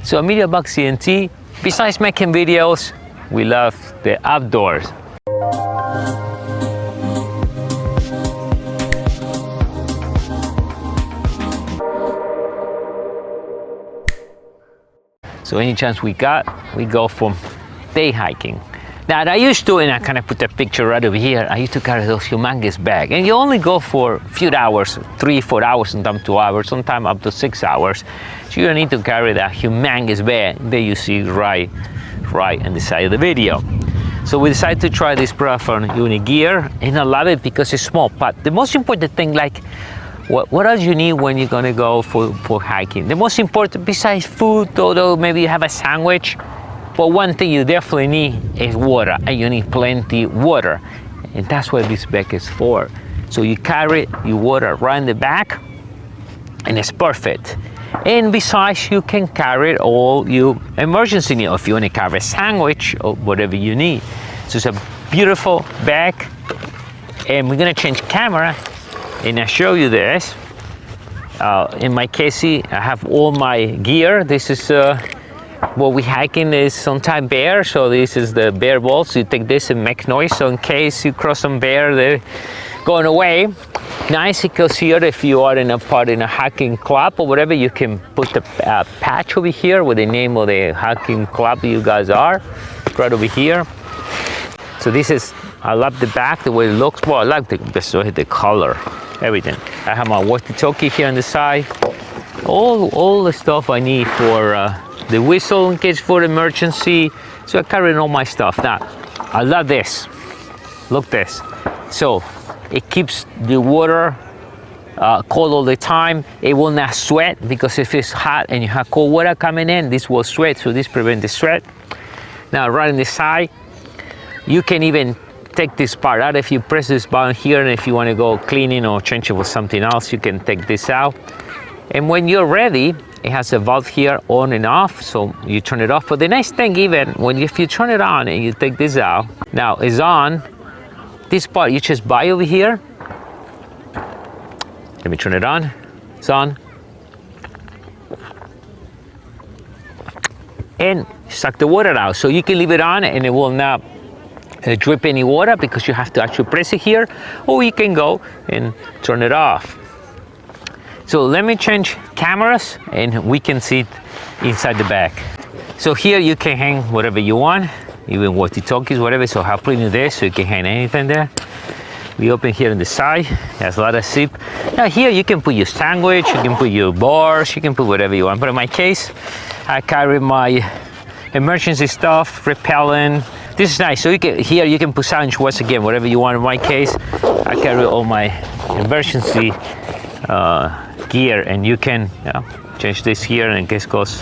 So MEDIABOXENT, besides making videos, we love the outdoors. So any chance we got, we go for day hiking. Now I used to, and I kind of put a picture right over here, I used to carry those humongous bags. And you only go for a few hours, 3-4 hours, sometimes 2 hours, sometimes up to 6 hours. So you don't need to carry that humongous bag that you see right on the side of the video. So we decided to try this Prefect unit gear, and I love it because it's small. But the most important thing, like, what else you need when you're gonna go for hiking? The most important, besides food, although maybe you have a sandwich, but one thing you definitely need is water, and you need plenty water. And that's what this bag is for. So you carry your water right in the back, and it's perfect. And besides, you can carry all your emergency needs, if you want to carry a sandwich or whatever you need. So it's a beautiful bag, and we're gonna change camera, and I show you this. In my case, I have all my gear. This is what we hiking is sometimes bear, so this is the bear balls. So you take this and make noise, so in case you cross some bear, they're going away. Nice, because here if you are in a hiking club or whatever, you can put a patch over here with the name of the hiking club you guys are, right over here. So this is, I love the back, the way it looks. Well, I like the color, everything. I have my walkie-talkie here on the side. All the stuff I need for the whistle in case for emergency. So I carry all my stuff. Now, I love this. Look this. So it keeps the water cold all the time. It will not sweat, because if it's hot and you have cold water coming in, this will sweat. So this prevents the sweat. Now, right on the side, you can even take this part out. If you press this button here, and if you want to go cleaning or change it with something else, you can take this out. And when you're ready, it has a valve here on and off, so you turn it off. But the nice thing, even if you turn it on and you take this out, now it's on. This part you just buy over here. Let me turn it on. It's on. And suck the water out. So you can leave it on and it will not drip any water, because you have to actually press it here, or you can go and turn it off. So let me change cameras and we can see it inside the bag. So here you can hang whatever you want, even walkie-talkies, whatever. So how clean it is, so you can hang anything there. We open here on the side, it has a lot of zip. Now here you can put your sandwich, you can put your bars, you can put whatever you want. But in my case, I carry my emergency stuff, repellent. This is nice. So here you can put sandwich, once again, whatever you want. In my case, I carry all my emergency gear, and you can change this here in case it goes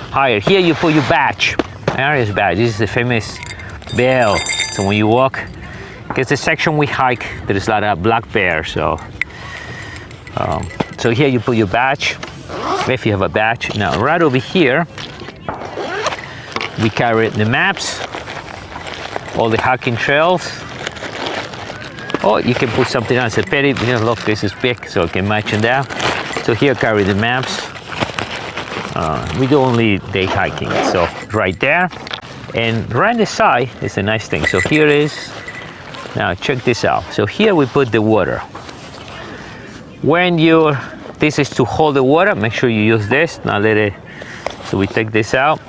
higher. Here you put your badge. Area's badge. This is the famous bell. So when you walk, because the section we hike, there is a lot of black bear. So so here you put your badge, if you have a badge. Now right over here, we carry the maps, all the hiking trails. Or you can put something else. A petty, look, this is big, so I can match it down. So here, carry the maps. We do only day hiking, so right there. And right on the side is a nice thing. So here is, now check this out. So here we put the water. When this is to hold the water, make sure you use this. Now let it, so we take this out.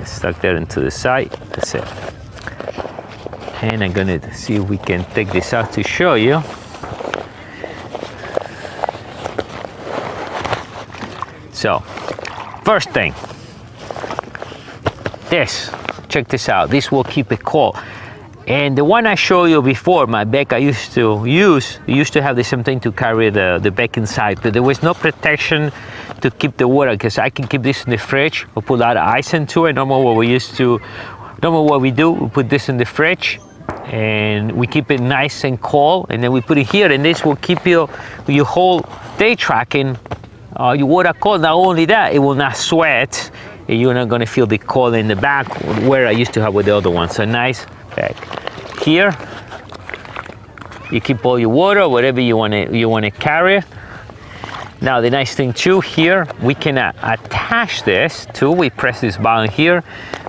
Stuck there into the side, that's it. And I'm gonna see if we can take this out to show you. So, first thing, check this out. This will keep it cold. And the one I showed you before, my bag I used to use, used to have the same thing to carry the bag inside, but there was no protection to keep the water, because I can keep this in the fridge or put a lot of ice into it. Normally what we do, we put this in the fridge and we keep it nice and cold, and then we put it here, and this will keep your whole day tracking your water cold. Not only that, it will not sweat, and you're not going to feel the cold in the back where I used to have with the other one. So nice bag. Here You keep all your water, whatever you want to carry. Now the nice thing too here, we can attach this too. We press this button here.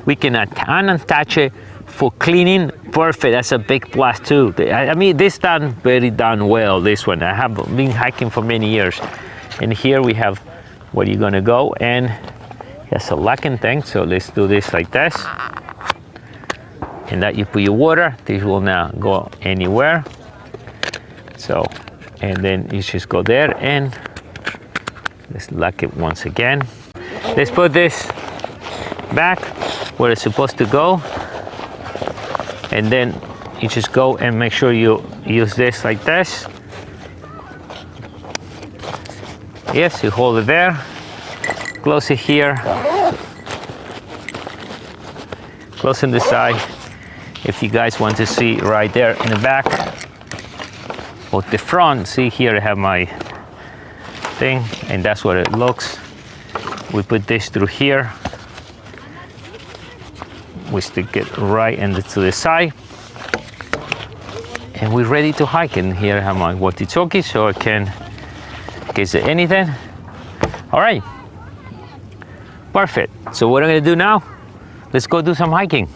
We can unattach it for cleaning. Perfect. That's a big plus too. I mean, this done well. This one. I have been hiking for many years, and here we have where you're gonna go, and that's a locking thing. So let's do this like this, and that you put your water. This will now go anywhere. So, and then you just go there and let's lock it once again. Let's put this back where it's supposed to go. And then you just go and make sure you use this like this. Yes, you hold it there. Close it here. Close on the side. If you guys want to see right there in the back or the front, see here I have my thing, and that's what it looks. We put this through here. We stick it right to the side, and we're ready to hike. And here I have my walkie-talkie, so I can, in case of anything. All right, perfect. So what I'm gonna do now, let's go do some hiking.